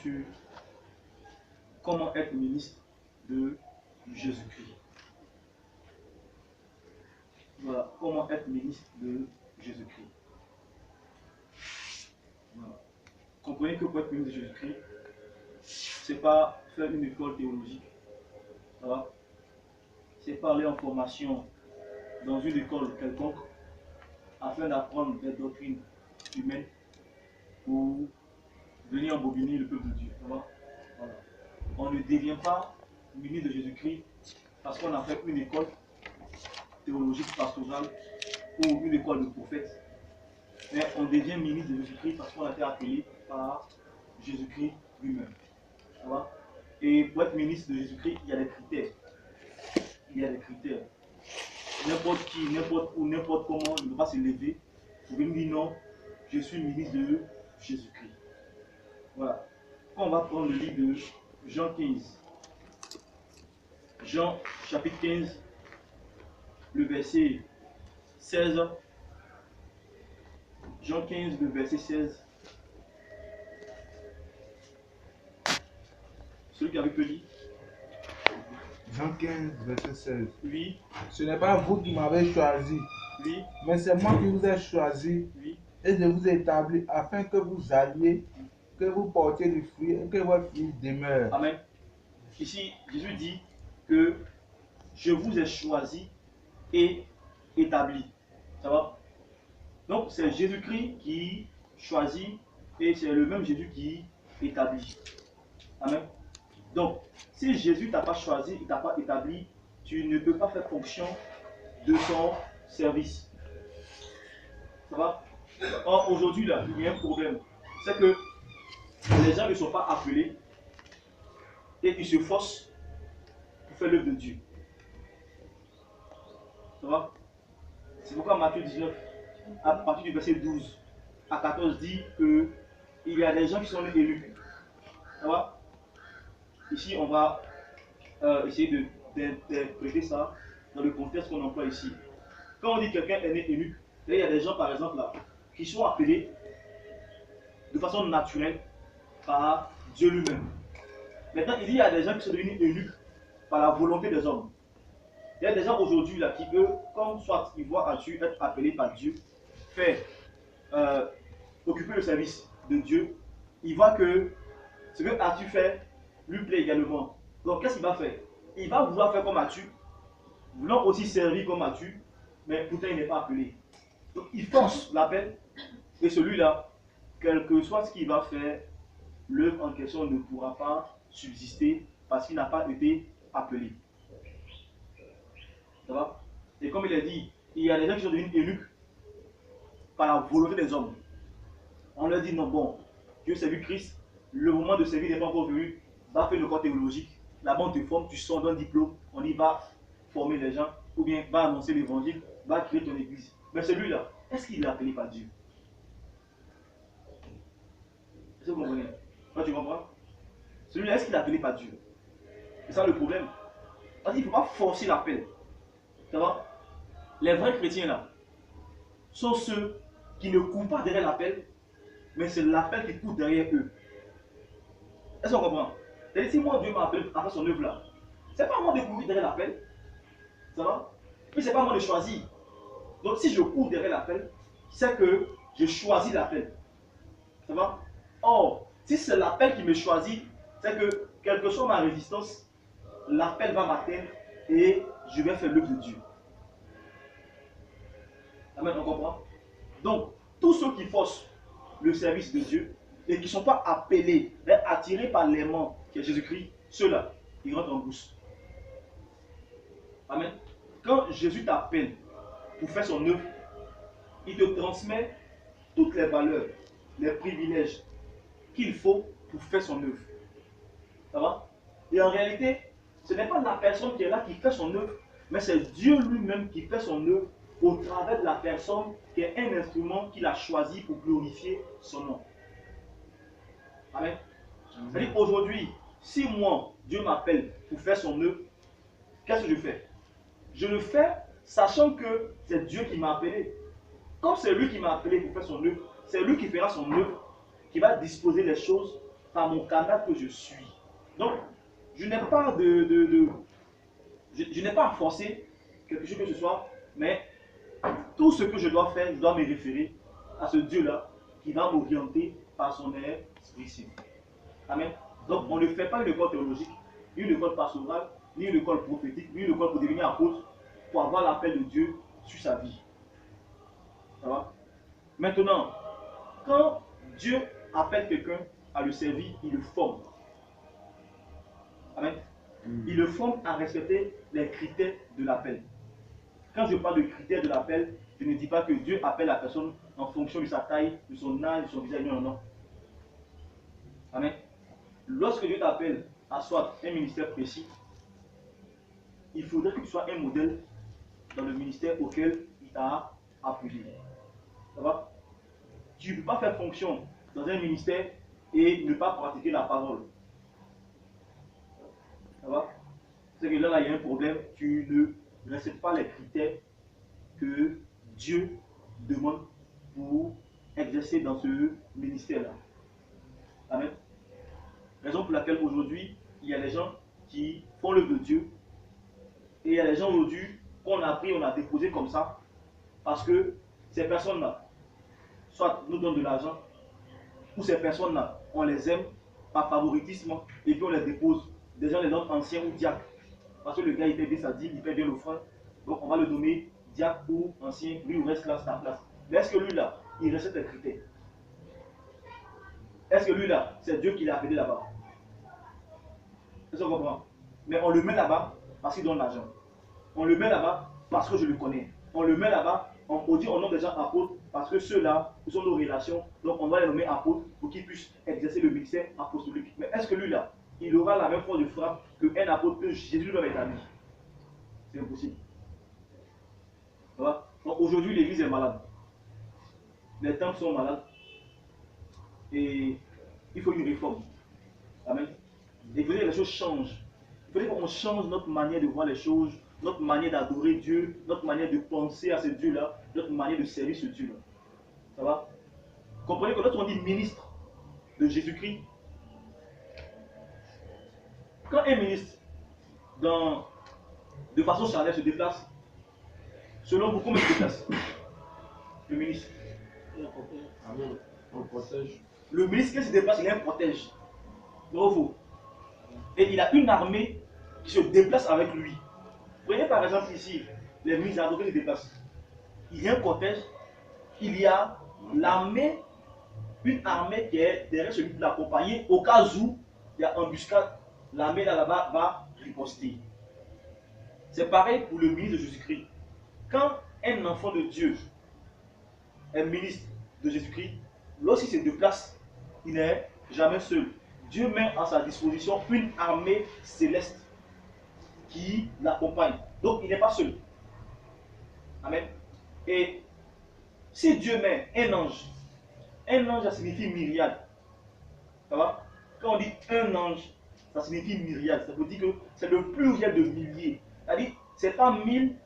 sur comment être ministre de Jésus-Christ. Voilà, comment être ministre de Jésus-Christ. Voilà. Comprenez que pour être ministre de Jésus-Christ, c'est pas faire une école théologique. Ça va? C'est pas aller en formation dans une école quelconque afin d'apprendre des doctrines humaines pour venir embobiner le peuple de Dieu. Ça va? Voilà. On ne devient pas ministre de Jésus-Christ parce qu'on a fait une école théologique pastorale ou une école de prophètes. Mais on devient ministre de Jésus-Christ parce qu'on a été appelé par Jésus-Christ lui-même. Ça va? Et pour être ministre de Jésus-Christ, il y a des critères. Il y a des critères. N'importe qui, n'importe où, n'importe comment, il ne peut pas se lever pour venir dire non, je suis ministre de Jésus-Christ. Voilà. Quand on va prendre le livre de Jean 15, Jean chapitre 15, le verset 16, Jean 15, le verset 16. Celui qui avait pu lire. Jean 15, verset 16. Oui. Ce n'est pas vous qui m'avez choisi, Oui. mais c'est moi qui vous ai choisi, Oui. et je vous ai établi afin que vous alliez, que vous portiez du fruit et que votre fils demeure. Amen. Ici, Jésus dit que je vous ai choisi et établi. Ça va? Donc, c'est Jésus-Christ qui choisit et c'est le même Jésus qui établit. Amen. Donc, si Jésus ne t'a pas choisi, il ne t'a pas établi, tu ne peux pas faire fonction de son service. Ça va? Or, aujourd'hui, là, il y a un problème. C'est que les gens ne sont pas appelés et ils se forcent pour faire l'œuvre de Dieu. Ça va? C'est pourquoi Matthieu 19, à partir du verset 12 à 14, dit qu'il y a des gens qui sont élus. Ça va? Ici, on va essayer d'interpréter ça dans le contexte qu'on emploie ici. Quand on dit quelqu'un est né élu, il y a des gens, par exemple, là, qui sont appelés de façon naturelle par Dieu lui-même. Maintenant, il y a des gens qui sont devenus élus par la volonté des hommes. Il y a des gens aujourd'hui là qui, eux, comme soit ils voient Dieu être appelé par Dieu, faire, occuper le service de Dieu, ils voient que ce que Athu fait lui plaît également. Donc, qu'est-ce qu'il va faire? Il va vouloir faire comme Athu, voulant aussi servir comme Athu, mais pourtant il n'est pas appelé. Donc, il force l'appel, et celui-là, quel que soit ce qu'il va faire, l'œuvre en question ne pourra pas subsister parce qu'il n'a pas été appelé. Ça va? Et comme il a dit, il y a des gens qui sont devenus élus par la volonté des hommes. On leur dit non, bon, Dieu salue Christ, le moment de servir n'est pas encore venu, va faire le corps théologique, là-bas on te forme, tu sors d'un diplôme, on y va former les gens, ou bien va annoncer l'évangile, va créer ton église. Mais celui-là, est-ce qu'il est appelé par Dieu? Est-ce que vous comprenez? Toi, tu comprends? Celui-là, est-ce qu'il est appelé par Dieu? C'est ça le problème. Parce qu'il ne faut pas forcer l'appel. Ça va? Les vrais chrétiens là sont ceux qui ne courent pas derrière l'appel, mais c'est l'appel qui court derrière eux. Est-ce qu'on comprend? C'est-à-dire, si moi Dieu m'a appelé à faire son œuvre là, c'est pas à moi de courir derrière l'appel. Ça va? Puis c'est pas à moi de choisir. Donc si je cours derrière l'appel, c'est que je choisis l'appel. Ça va? Or, si c'est l'appel qui me choisit, c'est que quelle que soit ma résistance, l'appel va m'atteindre et je vais faire l'œuvre de Dieu. Amen, on comprend? Donc, tous ceux qui forcent le service de Dieu et qui ne sont pas appelés, mais attirés par l'aimant qui est Jésus-Christ, ceux-là, ils rentrent en bourse. Amen. Quand Jésus t'appelle pour faire son œuvre, il te transmet toutes les valeurs, les privilèges qu'il faut pour faire son œuvre. Ça va? Et en réalité, ce n'est pas la personne qui est là qui fait son œuvre, mais c'est Dieu lui-même qui fait son œuvre au travers de la personne qui est un instrument qu'il a choisi pour glorifier son nom. Amen. C'est-à-dire aujourd'hui, si moi, Dieu m'appelle pour faire son œuvre, qu'est-ce que je fais? Je le fais sachant que c'est Dieu qui m'a appelé. Comme c'est lui qui m'a appelé pour faire son œuvre, c'est lui qui fera son œuvre, qui va disposer les choses par mon canal que je suis. Donc, je n'ai pas je n'ai pas à forcer quelque chose que ce soit, mais tout ce que je dois faire, je dois me référer à ce Dieu-là qui va m'orienter par son Esprit Saint. Amen. Donc, on ne fait pas une école théologique, ni une école pastorale, ni une école prophétique, ni une école pour devenir apôtre, pour avoir l'appel de Dieu sur sa vie. Ça va? Maintenant, quand Dieu appelle quelqu'un à le servir, il le forme. Amen. Il le forme à respecter les critères de l'appel. Quand je parle de critères de l'appel, je ne dis pas que Dieu appelle la personne en fonction de sa taille, de son âge, de son visage. Non, non. Amen. Lorsque Dieu t'appelle à soit un ministère précis, il faudrait que tu sois un modèle dans le ministère auquel il t'a appelé. Ça va? Tu ne peux pas faire fonction dans un ministère et ne pas pratiquer la parole. Ça va? C'est que là, il y a un problème. Tu ne respectes pas les critères que Dieu demande pour exercer dans ce ministère-là. Amen. Raison pour laquelle aujourd'hui, il y a des gens qui font l'œuvre de Dieu et il y a des gens aujourd'hui qu'on a pris, on a déposé comme ça parce que ces personnes-là, soit nous donnent de l'argent, ou ces personnes-là, on les aime par favoritisme et puis on les dépose. Des gens les donnent anciens ou diacres. Parce que le gars il paie bien sa dîme, il paie bien l'offrande. Donc on va le nommer diacre ou ancien, lui il reste là, c'est à place. Mais est-ce que lui là, il respecte les critères? Est-ce que lui là, c'est Dieu qui l'a appelé là-bas? Est-ce qu'on comprend? Mais on le met là-bas parce qu'il donne l'argent. On le met là-bas parce que je le connais. On le met là-bas, on dit on nomme des gens apôtres parce que ceux-là, ce sont nos relations. Donc on va les nommer apôtres pour qu'ils puissent exercer le ministère apostolique. Mais est-ce que lui là, il aura la même force de frappe qu'un apôtre que Jésus lui avait établi? C'est impossible. Voilà. Donc aujourd'hui, l'église est malade. Les temples sont malades. Et il faut une réforme. Amen. Et il faut que les choses changent. Il faut qu'on change notre manière de voir les choses, notre manière d'adorer Dieu, notre manière de penser à ce Dieu-là, notre manière de servir ce Dieu-là. Ça va? Comprenez que lorsqu'on dit ministre de Jésus-Christ, quand un ministre, de façon charnelle, se déplace, selon vous, comment il se déplace? Le ministre. On protège. Le ministre, quand il se déplace, il a un protège. Bravo. Et il a une armée qui se déplace avec lui. Voyez par exemple ici, les ministres adorés se déplacent. Il y a un protège, il y a l'armée, une armée qui est derrière celui qui l'accompagne. Au cas où il y a embuscade, l'armée là-bas va riposter. C'est pareil pour le ministre de Jésus-Christ. Quand un enfant de Dieu est ministre de Jésus-Christ, lorsqu'il se déplace, il n'est jamais seul. Dieu met à sa disposition une armée céleste qui l'accompagne. Donc il n'est pas seul. Amen. Et si Dieu met un ange ça signifie myriade. Ça va? Quand on dit un ange, ça signifie myriade. Ça veut dire que c'est le pluriel de milliers. C'est-à-dire, c'est pas 1000,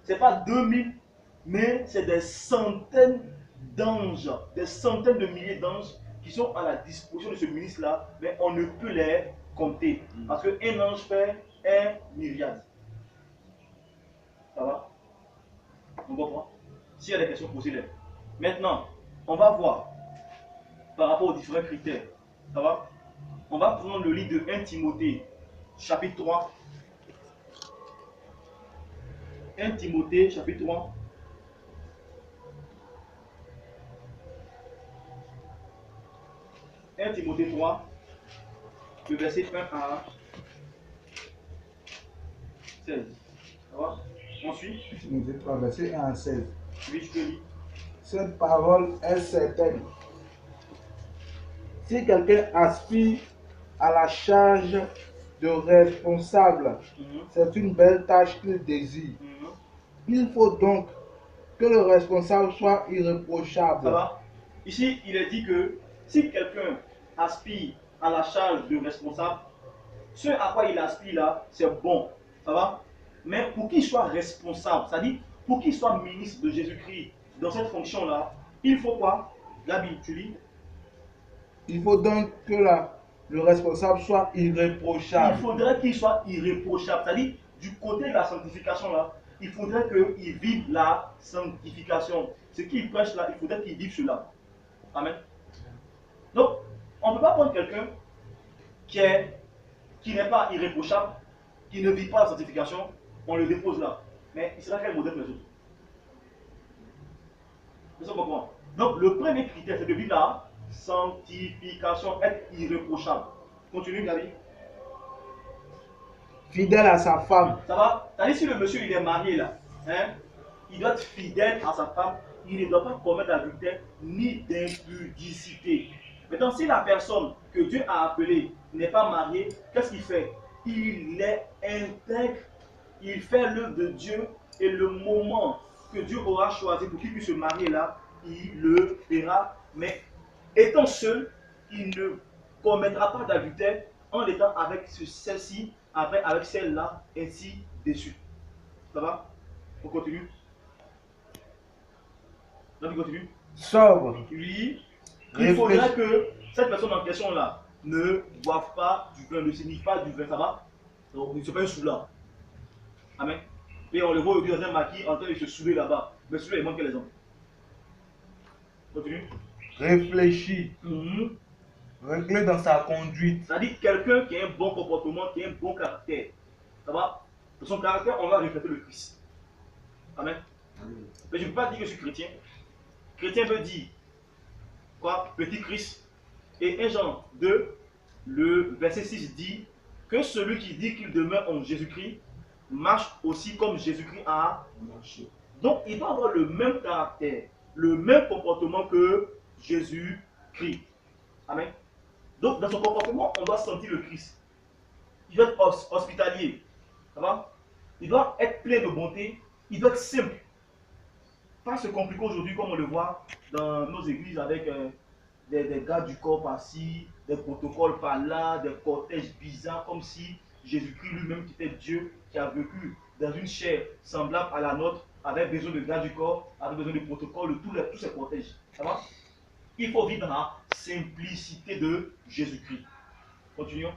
c'est pas 2000, mais c'est des centaines d'anges, des centaines de milliers d'anges qui sont à la disposition de ce ministre-là, mais on ne peut les compter. Parce qu'un ange fait un myriade. Ça va? On comprend? S'il y a des questions, posez-les. Maintenant, on va voir par rapport aux différents critères. Ça va? On va prendre le livre de 1 Timothée, chapitre 3. 1 Timothée, chapitre 3. 1 Timothée 3, le verset 1 à 16. Ça va? Ensuite, Timothée 3, verset 1 à 16. oui, je peux lire. Cette parole est certaine. Si quelqu'un aspire à la charge de responsable, c'est une belle tâche qu'il désire. Il faut donc que le responsable soit irréprochable. Ça va? Ici, il est dit que si quelqu'un aspire à la charge de responsable, ce à quoi il aspire là, c'est bon. Ça va? Mais pour qu'il soit responsable, c'est-à-dire pour qu'il soit ministre de Jésus-Christ dans cette fonction-là, il faut quoi? Gabi, tu lis? Il faut donc que le responsable soit Il irréprochable. faudrait qu'il soit irréprochable. C'est-à-dire, du côté de la sanctification, là, il faudrait qu'il vive la sanctification. Ce qu'il prêche là, il faudrait qu'il vive cela. Amen. Donc, on ne peut pas prendre quelqu'un qui n'est pas irréprochable, qui ne vit pas la sanctification, on le dépose là. Mais il sera quel modèle pour les autres? Vous savez pourquoi? Donc, le premier critère, c'est de vivre la sanctification, être irréprochable. Continue, Gabi. Fidèle à sa femme. Ça va? C'est-à-dire, si le monsieur il est marié là, hein, il doit être fidèle à sa femme, il ne doit pas commettre d'adultère ni d'impudicité. Maintenant, si la personne que Dieu a appelée n'est pas mariée, qu'est-ce qu'il fait? Il est intègre, il fait l'œuvre de Dieu et le moment que Dieu aura choisi pour qu'il puisse se marier là, il le fera. Mais étant seul, il ne commettra pas d'adultère en étant avec celle-ci, avec celle-là, ainsi dessus. Ça va? On continue. Donc, il continue. Sobre. Oui. Il faudrait que cette personne en question là ne boive pas du vin, ne signifie pas du vin, ça va? Donc, il ne se fait un sous-là. Amen. Et on le voit aujourd'hui dans un maquis en train de se saouler là-bas. Mais celui-là, il manque les hommes. Continue. Réfléchi. Réglé dans sa conduite. C'est-à-dire quelqu'un qui a un bon comportement, qui a un bon caractère. Ça va? De son caractère, on va refléter le Christ. Amen. Mais je ne peux pas dire que je suis chrétien. Chrétien veut dire quoi? Petit Christ. Et 1 Jean 2, le verset 6 dit que celui qui dit qu'il demeure en Jésus-Christ marche aussi comme Jésus-Christ a marché. Donc il doit avoir le même caractère, le même comportement que Jésus-Christ. Amen. Donc dans son comportement, on doit sentir le Christ. Il doit être hospitalier. Ça va? Il doit être plein de bonté. Il doit être simple. Pas se compliquer aujourd'hui comme on le voit dans nos églises avec des gars du corps par-ci, des protocoles par-là, des cortèges bizarres comme si Jésus-Christ lui-même qui était Dieu, qui a vécu dans une chair semblable à la nôtre, avait besoin de gars du corps, avait besoin de protocoles, de tous ces cortèges. Ça va? Il faut vivre dans la simplicité de Jésus-Christ. Continuons.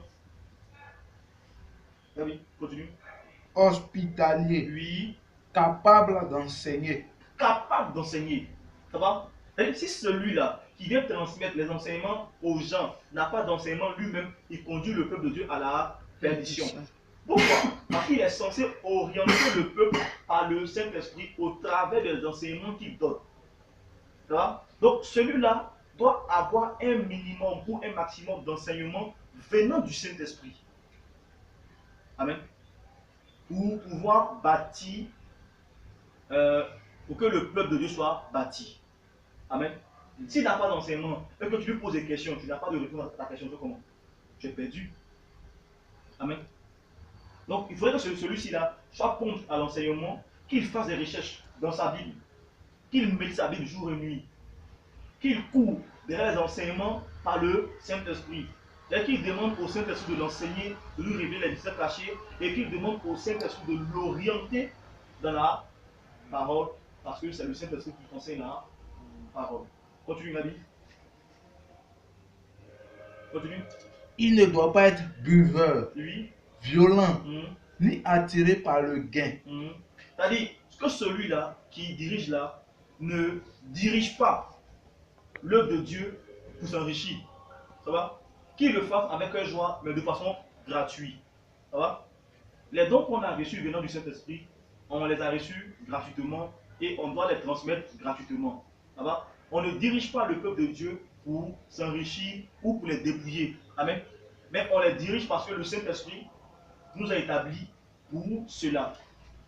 Oui, continue. Hospitalier. Oui. Capable d'enseigner. Capable d'enseigner. Ça va? Et si celui-là qui vient transmettre les enseignements aux gens n'a pas d'enseignement lui-même, il conduit le peuple de Dieu à la perdition. Pourquoi? Parce qu'il est censé orienter le peuple par le Saint-Esprit au travers des enseignements qu'il donne. Ça va? Donc celui-là doit avoir un minimum ou un maximum d'enseignement venant du Saint-Esprit. Amen. Pour pouvoir bâtir, pour que le peuple de Dieu soit bâti. Amen. S'il n'a pas d'enseignement et que tu lui poses des questions, tu n'as pas de réponse à ta question, tu comment? Tu es perdu. Amen. Donc il faudrait que celui-ci là soit prompt à l'enseignement, qu'il fasse des recherches dans sa Bible, qu'il médite sa Bible jour et nuit, qu'il court derrière les enseignements par le Saint-Esprit. Et qu'il demande au Saint-Esprit de l'enseigner, de lui révéler les mystères cachés, et qu'il demande au Saint-Esprit de l'orienter dans la parole, parce que c'est le Saint-Esprit qui conseille la parole. Continue, Nabi. Continue. Il ne doit pas être buveur, Oui. violent, ni attiré par le gain. C'est-à-dire que celui-là qui dirige là ne dirige pas l'œuvre de Dieu pour s'enrichir. Ça va? Qu'il le fasse avec joie, mais de façon gratuite. Ça va? Les dons qu'on a reçus venant du Saint-Esprit, on les a reçus gratuitement et on doit les transmettre gratuitement. Ça va? On ne dirige pas le peuple de Dieu pour s'enrichir ou pour les dépouiller. Amen. Mais on les dirige parce que le Saint-Esprit nous a établis pour cela.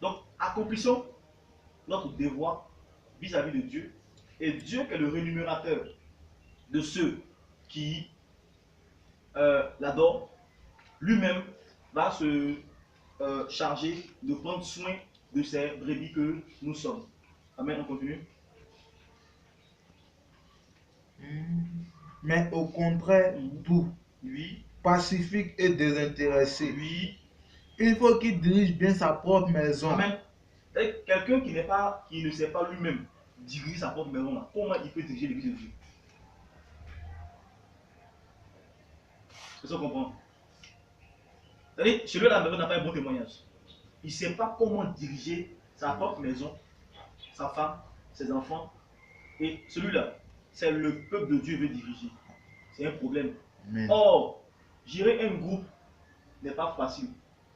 Donc, accomplissons notre devoir vis-à-vis de Dieu. Et Dieu qui est le rémunérateur de ceux qui l'adorent, lui-même va se charger de prendre soin de ces brebis que nous sommes. Amen, on continue. Mais au contraire, doux, oui, pacifique et désintéressé. Oui. Il faut qu'il dirige bien sa propre maison. Amen. Quelqu'un qui ne sait pas lui-même diriger sa propre maison, là, comment il peut diriger l'église de Dieu? Est-ce qu'on comprend? C'est-à-dire, celui-là à la maison n'a pas un bon témoignage. Il ne sait pas comment diriger sa propre maison, sa femme, ses enfants. Et celui-là, c'est le peuple de Dieu veut diriger. C'est un problème. Amen. Or, gérer un groupe n'est pas facile.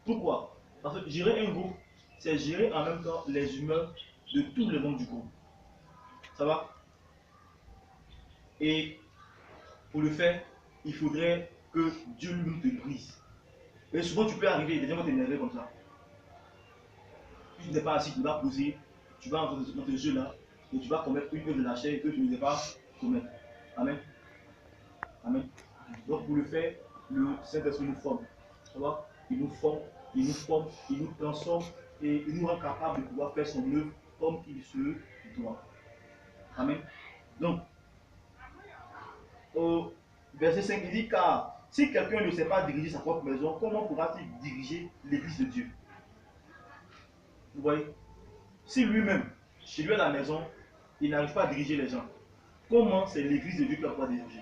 Pourquoi? Parce que gérer un groupe, c'est gérer en même temps les humeurs de tous les membres du groupe. Ça va? Et pour le faire, il faudrait que Dieu lui-même te brise. Et souvent, tu peux arriver, des gens vont t'énerver comme ça. Tu n'es pas assis, tu vas poser, tu vas entrer dans tes jeux là, et tu vas commettre une œuvre de la chair que tu ne devais pas commettre. Amen. Amen. Donc, pour le faire, le Saint-Esprit nous forme. Ça va? Il nous forme, il nous forme, il nous transforme et il nous rend capable de pouvoir faire son œuvre comme il se doit. Amen. Donc, au verset 5, il dit, car si quelqu'un ne sait pas diriger sa propre maison, comment pourra-t-il diriger l'église de Dieu? Vous voyez? Si lui-même, chez lui à la maison, il n'arrive pas à diriger les gens, comment c'est l'église de Dieu qui va pouvoir diriger?